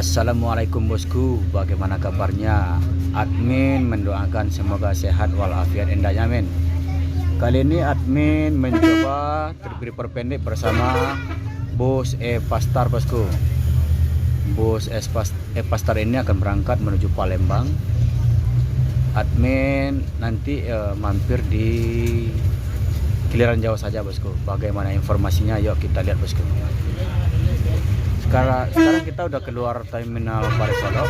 Assalamualaikum bosku, bagaimana kabarnya? Admin mendoakan semoga sehat walafiat endahnya men. Kali ini admin mencoba terberi perpendek bersama Bos Pastar bosku. Bos Pastar ini akan berangkat menuju Palembang. Admin nanti mampir di Kiliran Jawa saja bosku. Bagaimana informasinya? Yuk kita lihat bosku. Sekarang kita udah keluar terminal Parisolo.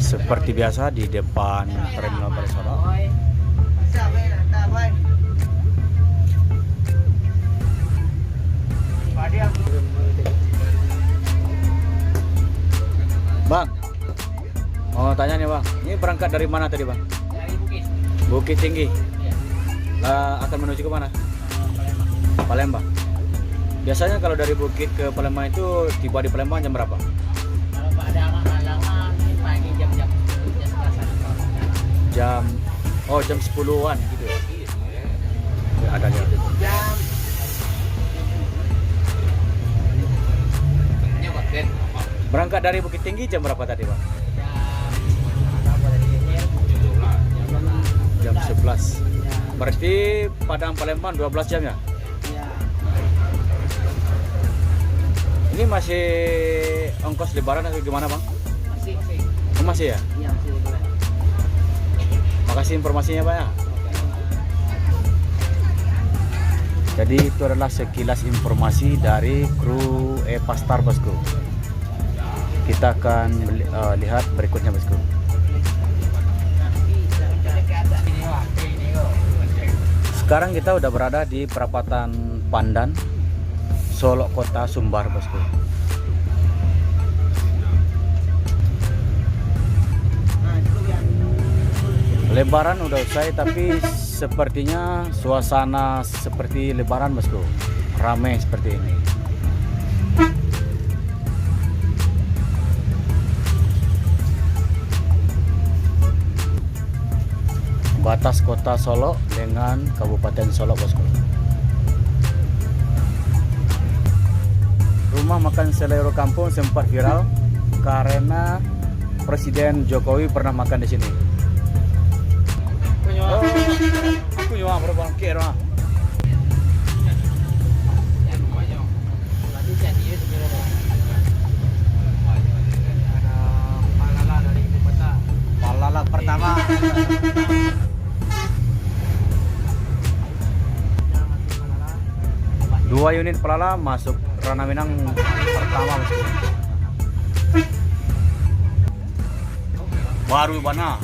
Seperti biasa di depan terminal Parisolo. Bang, mau tanya nih bang, ini berangkat dari mana tadi bang? Dari Bukit. Bukit Tinggi. Ya. Akan menuju ke mana? Palembang. Biasanya kalau dari Bukit ke Palembang itu tiba di Palembang jam berapa? Kalau pada halangan ini pagi jam-jam 11 Jam 10-an gitu ya. Ada jam. Berangkat dari Bukit Tinggi jam berapa tadi bang? Jam 11. Berarti Padang Palembang 12 jam ya? Ya. Ini masih ongkos lebaran atau gimana bang? Masih. Oh, masih ya? Iya, masih boleh. Makasih informasinya pak ya. Jadi itu adalah sekilas informasi dari kru Pastar bosku. Kita akan lihat berikutnya bosku. Sekarang kita udah berada di perapatan Pandan, Solo Kota Sumbar bosku. Lebaran udah usai tapi sepertinya suasana seperti lebaran bosku. Ramai seperti ini. Batas kota Solo dengan Kabupaten Solo bosku. Rumah makan selero kampung sempat viral karena Presiden Jokowi pernah makan di sini. Aku nyawa berbang kira. Palala pertama. Dua unit pelala masuk Rana Minang pertama bosku. Baru mana?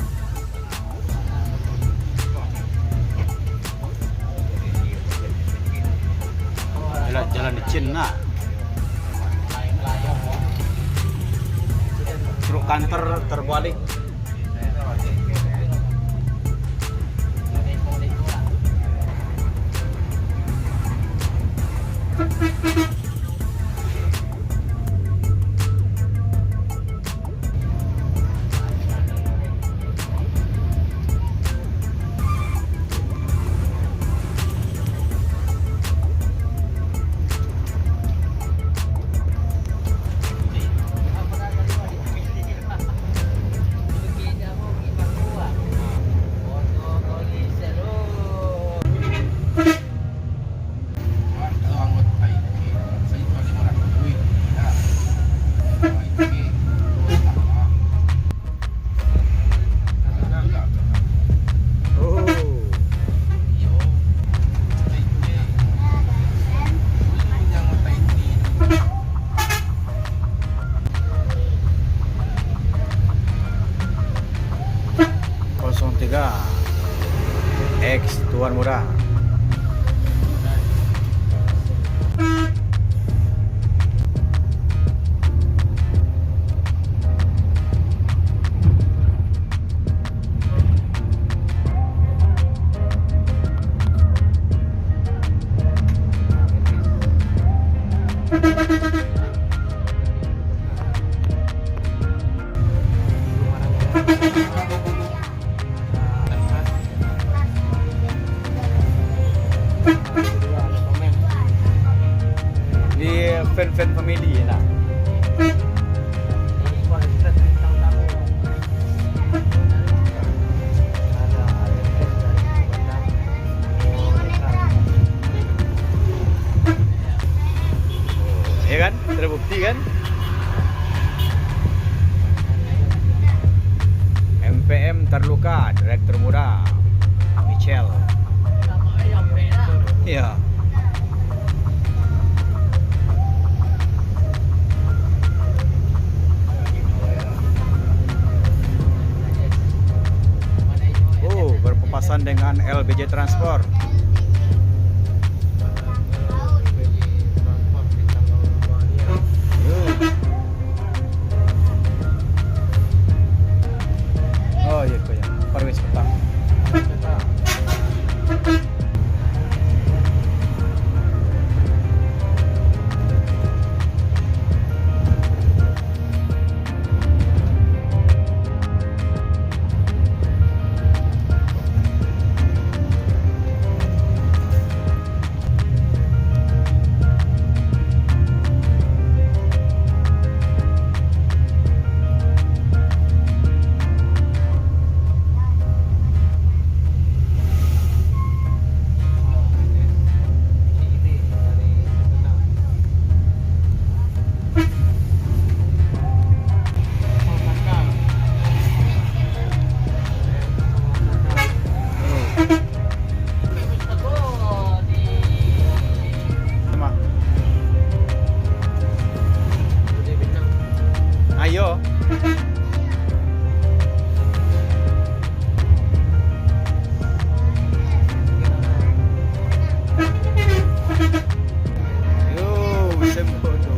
Jalan di Cina. Truk kantor terbalik. X Tuan Muda. fan-fan family lah. Ini kualitas bintang tamu. Ada ALS dari Batam. Ya kan? Terbukti kan? MPM terluka, direktur muda Michel. Sama ayam merah. Iya. Oh, berpapasan dengan LBJ Transport. Oh iya, kok ya. Perwis petang. Ayo. Yo, sembodo.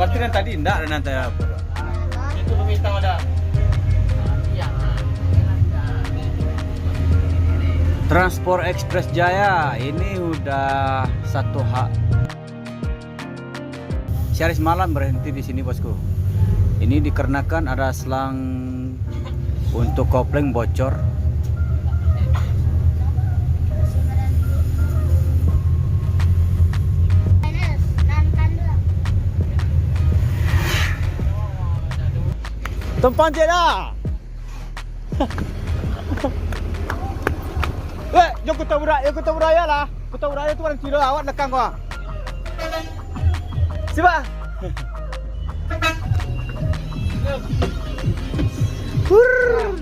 Berarti yang tadi enggak ada nanti apa? Itu bintang ada. Transport Express Jaya ini udah satu hak. Sehari semalam berhenti di sini bosku. Ini dikarenakan ada selang untuk kopling bocor. Tempat je dah. Jom kita beraya lah. Kita beraya tu orang kira awak lekang kau. Siapa? Hurr.